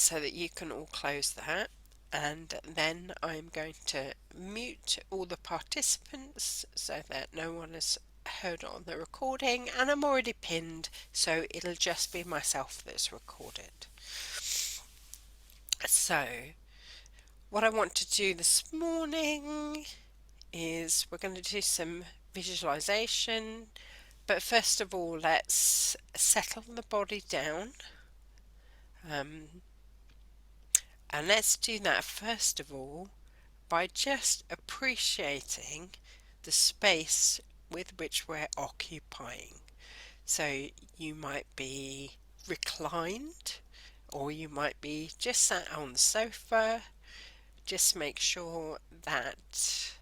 so that you can all close that. And then I'm going to mute all the participants so that no one is heard on the recording, and I'm already pinned, so it'll just be myself that's recorded. So what I want to do this morning is we're going to do some visualization, but first of all let's settle the body down, and let's do that first of all by just appreciating the space with which we're occupying. So you might be reclined, or you might be just sat on the sofa. Just make sure that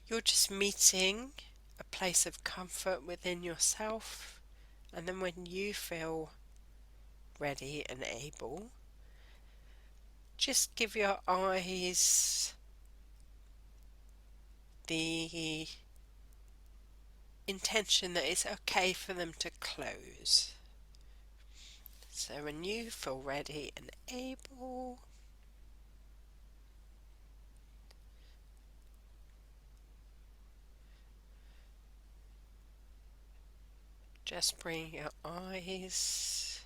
you're just meeting a place of comfort within yourself, and then when you feel ready and able, just give your eyes the intention that it's okay for them to close. So when you feel ready and able, just bring your eyes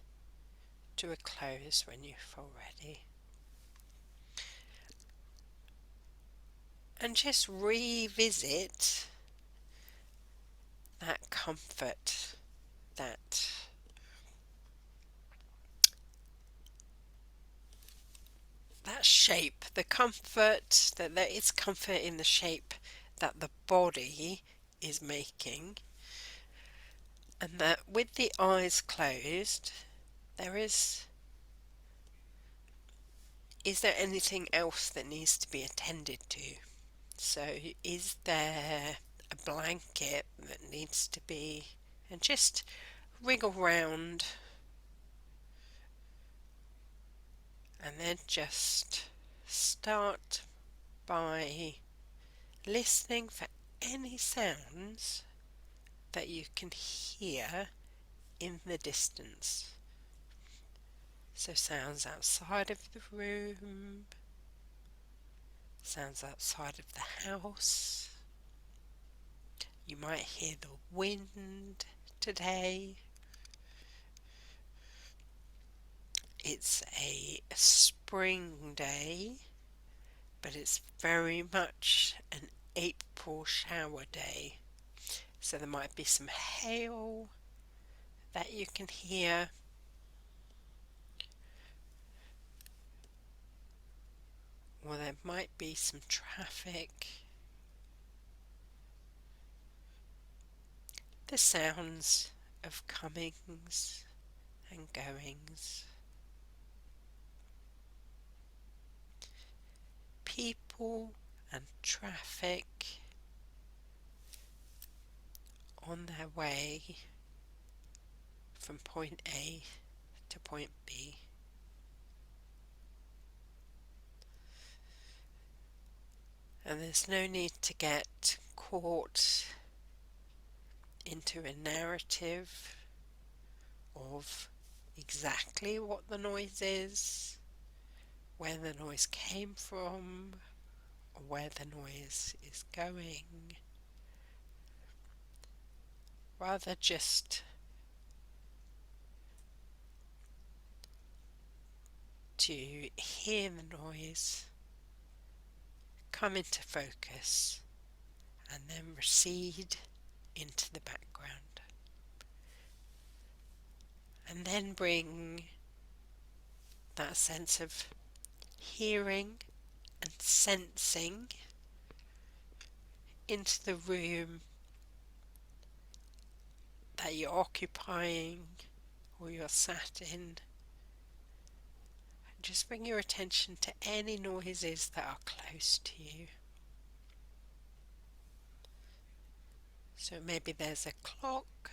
to a close when you feel ready. And just revisit that comfort, that shape, the comfort, that there is comfort in the shape that the body is making, and that with the eyes closed, is there anything else that needs to be attended to? So is there a blanket that needs to be, and just wriggle round, and then just start by listening for any sounds that you can hear in the distance. So sounds outside of the room, sounds outside of the house. You might hear the wind today. It's a spring day, but it's very much an April shower day. So there might be some hail that you can hear. Or there might be some traffic. The sounds of comings and goings. People and traffic on their way from point A to point B. And there's no need to get caught into a narrative of exactly what the noise is, where the noise came from, or where the noise is going. Rather just to hear the noise, come into focus, and then recede into the background. And then bring that sense of hearing and sensing into the room that you're occupying or you're sat in. And just bring your attention to any noises that are close to you. So maybe there's a clock,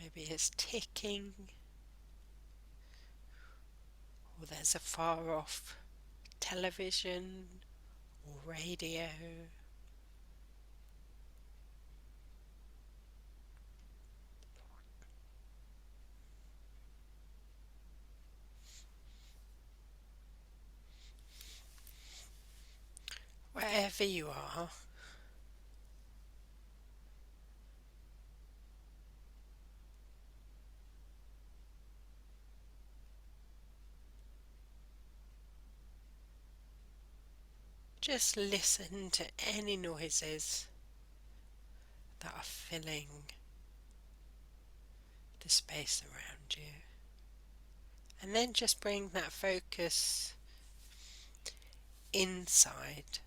maybe it's ticking, or there's a far off television or radio. wherever you are, just listen to any noises that are filling the space around you. And then just bring that focus inside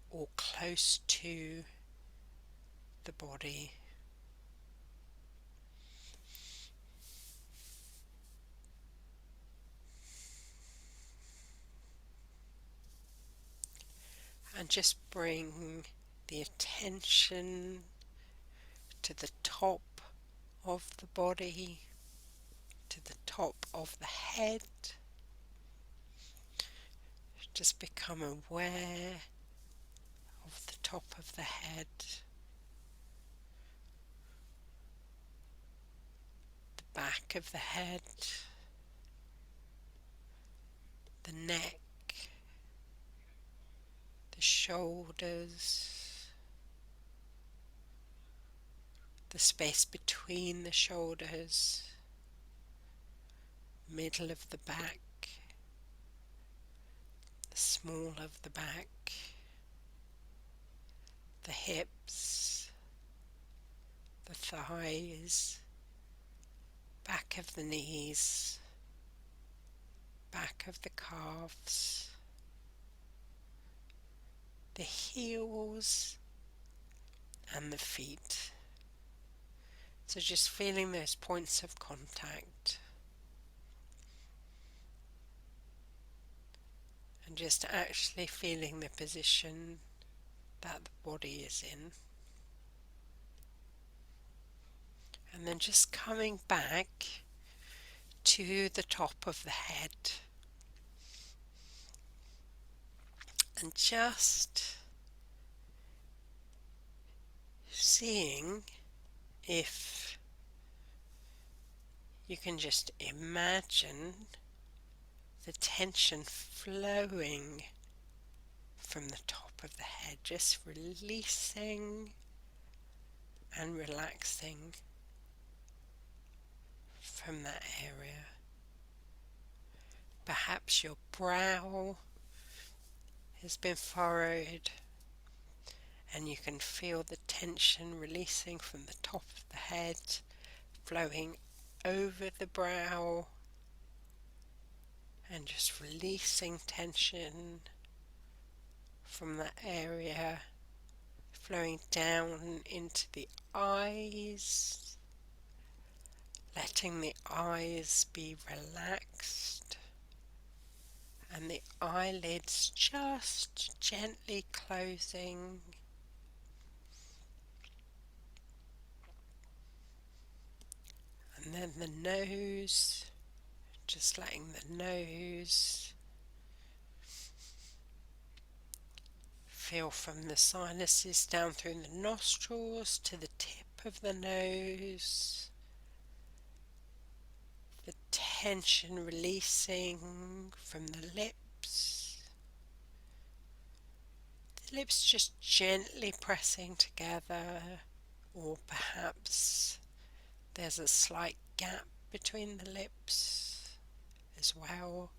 or close to the body. And just bring the attention to the top of the body, to the top of the head. Just become aware of the top of the head, the back of the head, the neck, the shoulders, the space between the shoulders, middle of the back, the small of the back, the hips, the thighs, back of the knees, back of the calves, the heels and the feet. So just feeling those points of contact and just actually feeling the position that the body is in. And then just coming back to the top of the head and just seeing if you can just imagine the tension flowing from the top of the head, just releasing and relaxing from that area. Perhaps your brow has been furrowed and you can feel the tension releasing from the top of the head, flowing over the brow and just releasing tension from that area, flowing down into the eyes, letting the eyes be relaxed and the eyelids just gently closing. And then the nose, just letting the nose feel from the sinuses down through the nostrils to the tip of the nose, the tension releasing from the lips just gently pressing together, or perhaps there's a slight gap between the lips as well,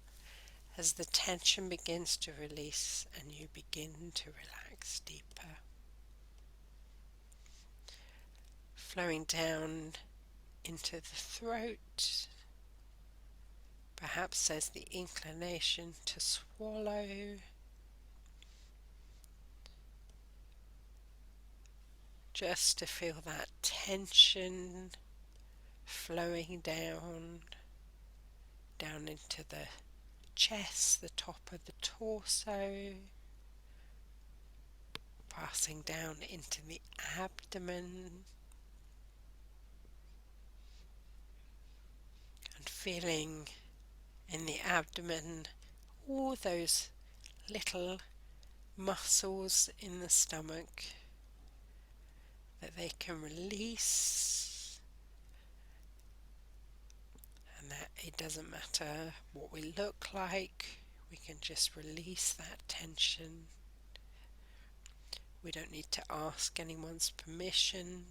as the tension begins to release and you begin to relax deeper. Flowing down into the throat, perhaps there's the inclination to swallow, just to feel that tension flowing down into the chest, the top of the torso, passing down into the abdomen, and feeling in the abdomen all those little muscles in the stomach that they can release, and that it doesn't matter what we look like, we can just release that tension We don't need to ask anyone's permission.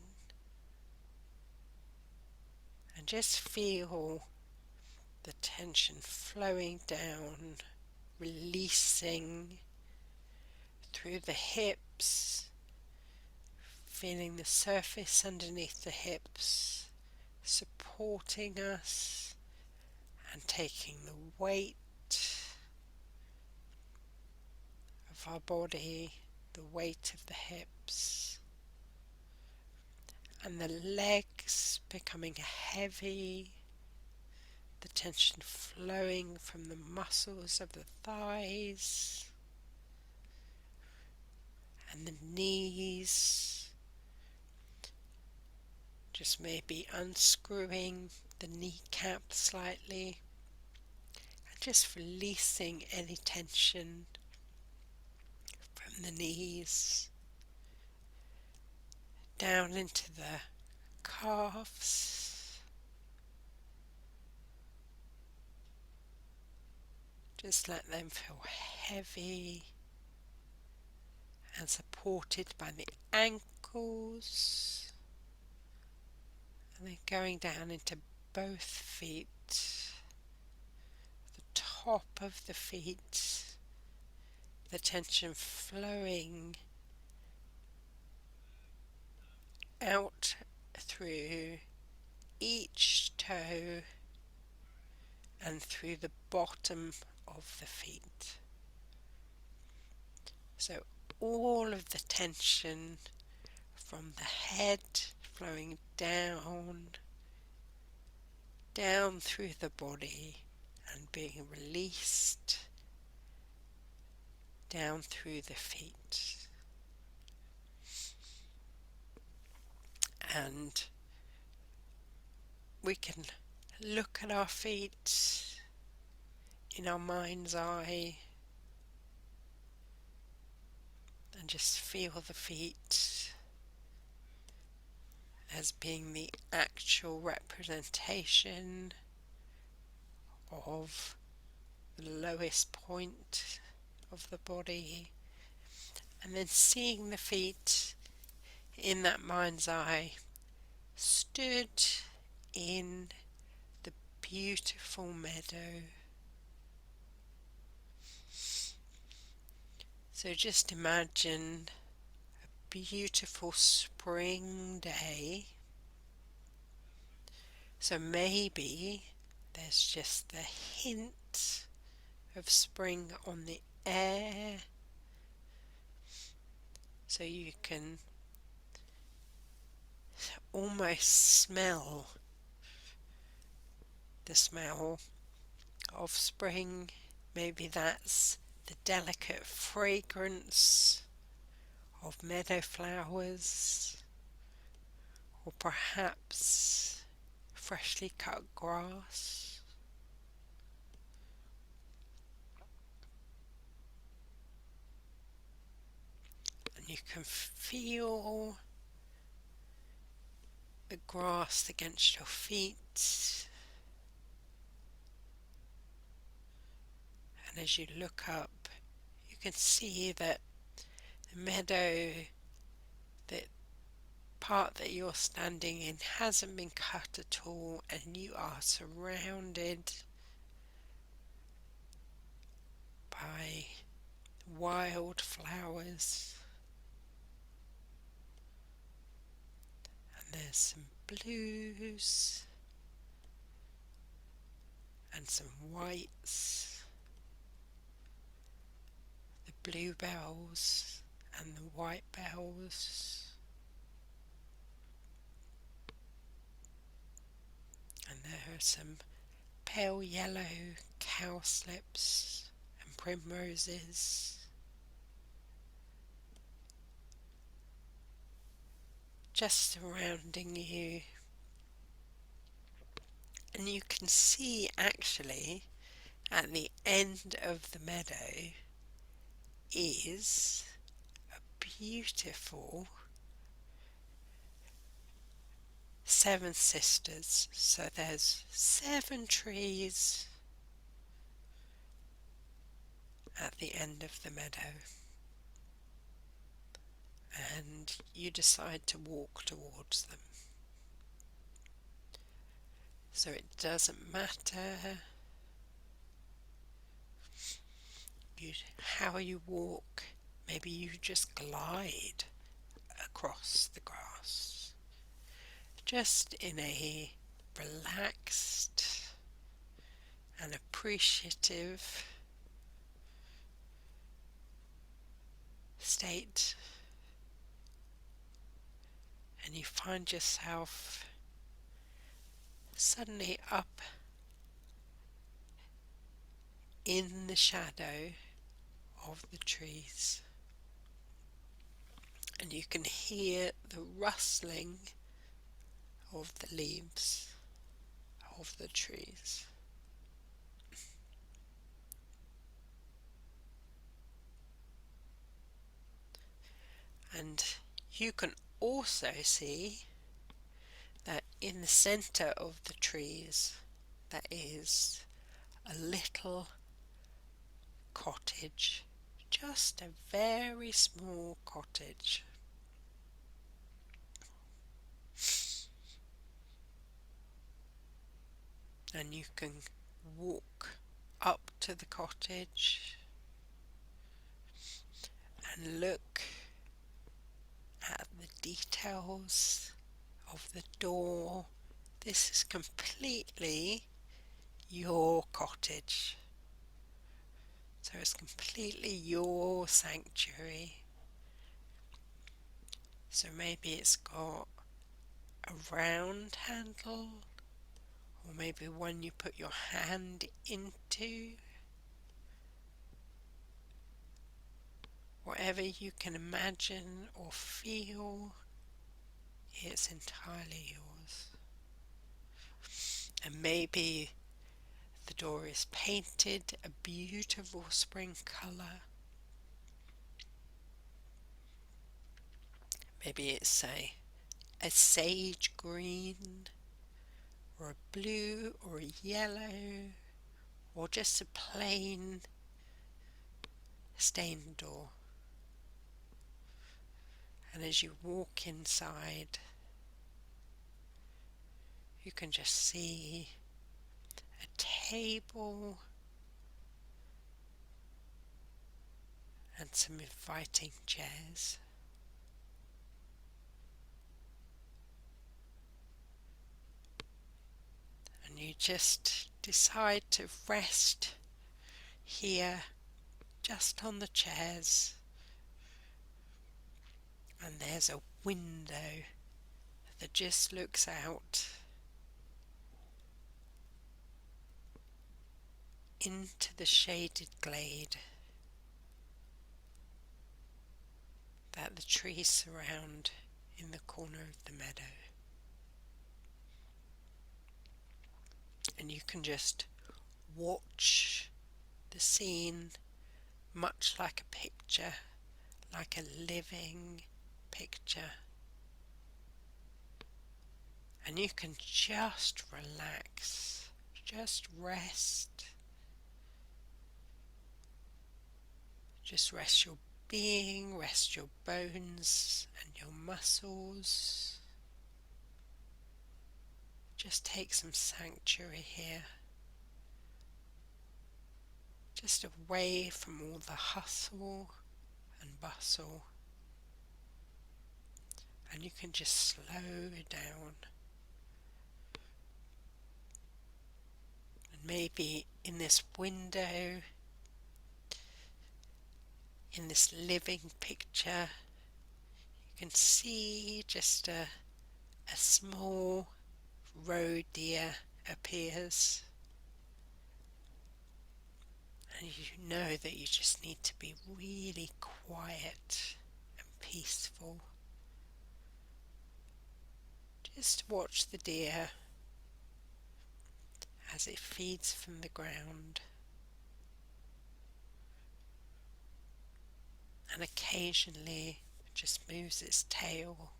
And just feel the tension flowing down, releasing through the hips, feeling the surface underneath the hips supporting us and taking the weight of our body, the weight of the hips, and the legs becoming heavy, the tension flowing from the muscles of the thighs and the knees, just maybe unscrewing the kneecap slightly and just releasing any tension from the knees down into the calves. Just let them feel heavy and supported by the ankles, and then going down into both feet, the top of the feet, the tension flowing out through each toe and through the bottom of the feet. So all of the tension from the head flowing down through the body and being released down through the feet. And we can look at our feet in our mind's eye and just feel the feet as being the actual representation of the lowest point of the body, and then seeing the feet in that mind's eye stood in the beautiful meadow. So just imagine a beautiful spring day. So maybe there's just the hint of spring on the air, so you can almost smell the smell of spring. Maybe that's the delicate fragrance of meadow flowers, or perhaps freshly cut grass. And you can feel the grass against your feet, and as you look up you can see that the meadow, the part that you're standing in, hasn't been cut at all, and you are surrounded by wild flowers. And there's some blues and some whites, the bluebells and the white bells, and there are some pale yellow cowslips and primroses, just surrounding you. And you can see actually at the end of the meadow is a beautiful Seven Sisters. So there's 7 trees at the end of the meadow, and you decide to walk towards them. So it doesn't matter how you walk, maybe you just glide across the grass, just in a relaxed and appreciative state, and you find yourself suddenly up in the shadow of the trees, and you can hear the rustling of the leaves of the trees. And you can also see that in the center of the trees there is a little cottage, just a very small cottage. And you can walk up to the cottage and look at the details of the door. This is completely your cottage. So it's completely your sanctuary. So maybe it's got a round handle, or maybe one you put your hand into. Whatever you can imagine or feel, it's entirely yours. And maybe the door is painted a beautiful spring colour. Maybe it's a sage green, or a blue, or a yellow, or just a plain stained door. And as you walk inside, you can just see a table and some inviting chairs. And you just decide to rest here, just on the chairs. And there's a window that just looks out into the shaded glade that the trees surround in the corner of the meadow. And you can just watch the scene, much like a picture, like a living picture. And you can just relax, just rest. Just rest your being, rest your bones and your muscles. Just take some sanctuary here. Just away from all the hustle and bustle. And you can just slow down. And maybe in this window, in this living picture, you can see just a small roe deer appears. And you know that you just need to be really quiet and peaceful. Just watch the deer as it feeds from the ground, and occasionally just moves its tail.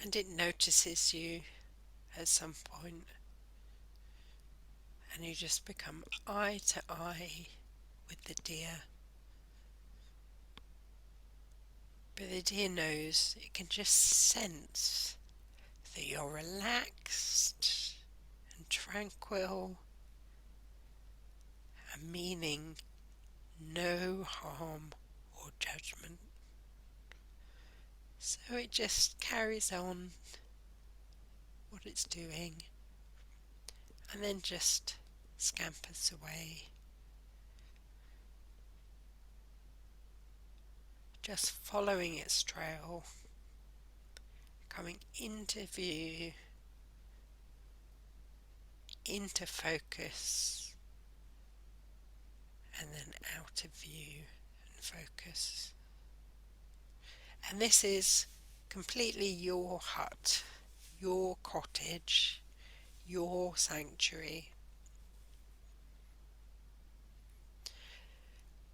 And it notices you at some point, and you just become eye to eye with the deer. But the deer knows, it can just sense that you're relaxed and tranquil and meaning no harm or judgment. So it just carries on what it's doing and then just scampers away, just following its trail, coming into view, into focus, and then out of view and focus. And this is completely your hut, your cottage, your sanctuary.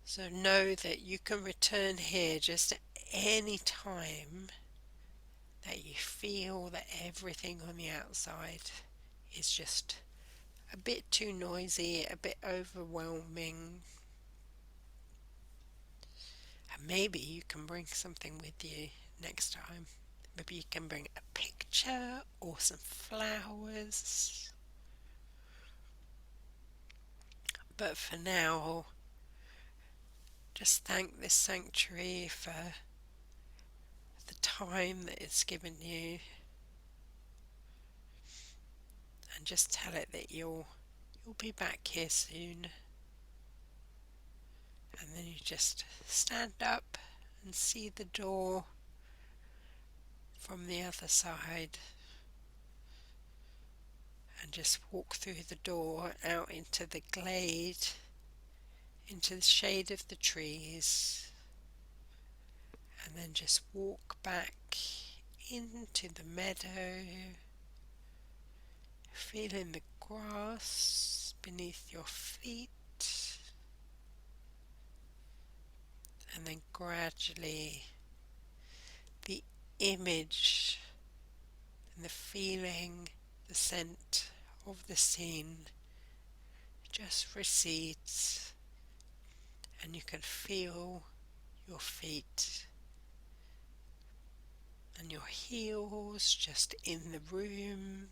So know that you can return here just at any time that you feel that everything on the outside is just a bit too noisy, a bit overwhelming. And maybe you can bring something with you next time. Maybe you can bring a picture or some flowers. But for now, just thank this sanctuary for the time that it's given you, and just tell it that you'll be back here soon. And then you just stand up and see the door from the other side, and just walk through the door out into the glade, into the shade of the trees, and then just walk back into the meadow, feeling the grass beneath your feet, and then gradually the image and the feeling, the scent of the scene just recedes, and you can feel your feet and your heels just in the room.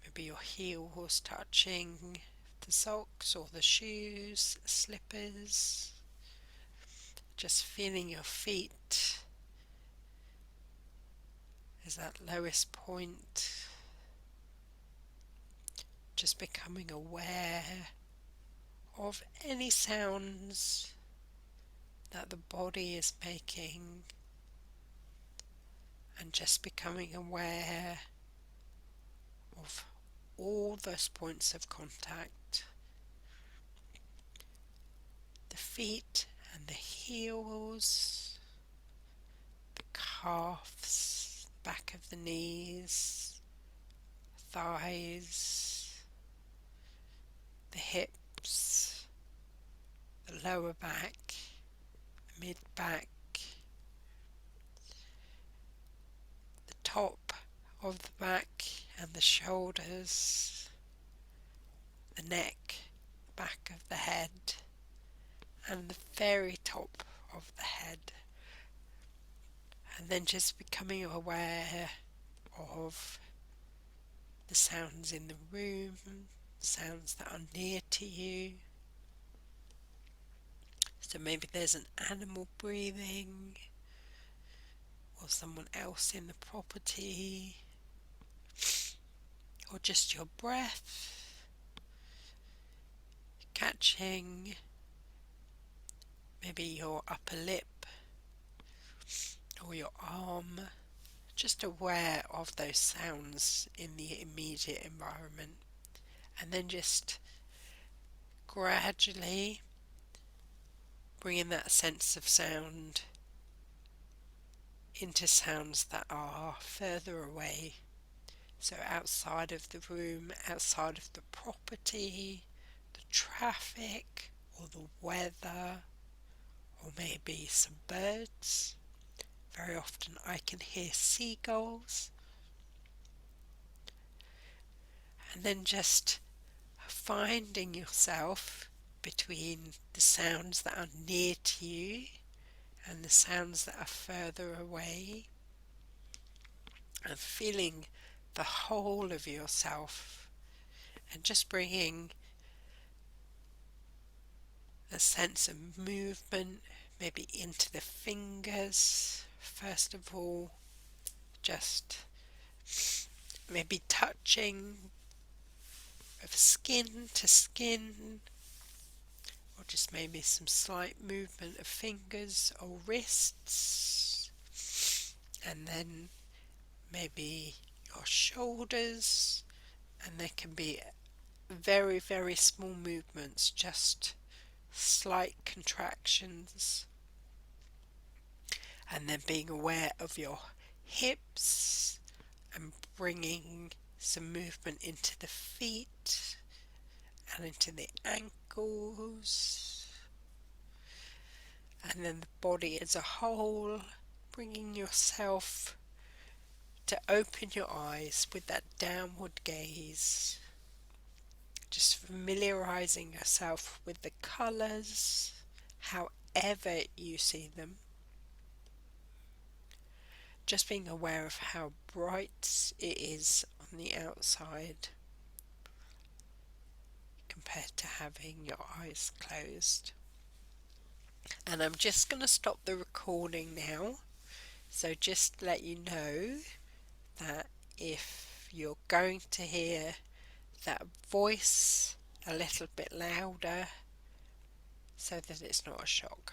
Maybe your heels touching the socks or the shoes, slippers. Just feeling your feet as that lowest point. Just becoming aware of any sounds that the body is making, and just becoming aware of all those points of contact, the feet and the heels, the calves, back of the knees, thighs, the hips, the lower back, the mid back, the top of the back and the shoulders, the neck, back of the head, and the very top of the head. And then just becoming aware of the sounds in the room, sounds that are near to you. So maybe there's an animal breathing, or someone else in the property, or just your breath, catching maybe your upper lip or your arm, just aware of those sounds in the immediate environment. And then just gradually bringing that sense of sound into sounds that are further away. So outside of the room, outside of the property, the traffic, or the weather, or maybe some birds. Very often I can hear seagulls. And then just finding yourself between the sounds that are near to you and the sounds that are further away, and feeling the whole of yourself, and just bringing a sense of movement maybe into the fingers first of all, just maybe touching of skin to skin, or just maybe some slight movement of fingers or wrists, and then maybe your shoulders, and there can be very, very small movements, just slight contractions, and then being aware of your hips and bringing some movement into the feet and into the ankles, and then the body as a whole, bringing yourself to open your eyes with that downward gaze, just familiarizing yourself with the colours however you see them, just being aware of how bright it is on the outside compared to having your eyes closed. And I'm just going to stop the recording now, so just let you know that if you're going to hear that voice a little bit louder, so that it's not a shock.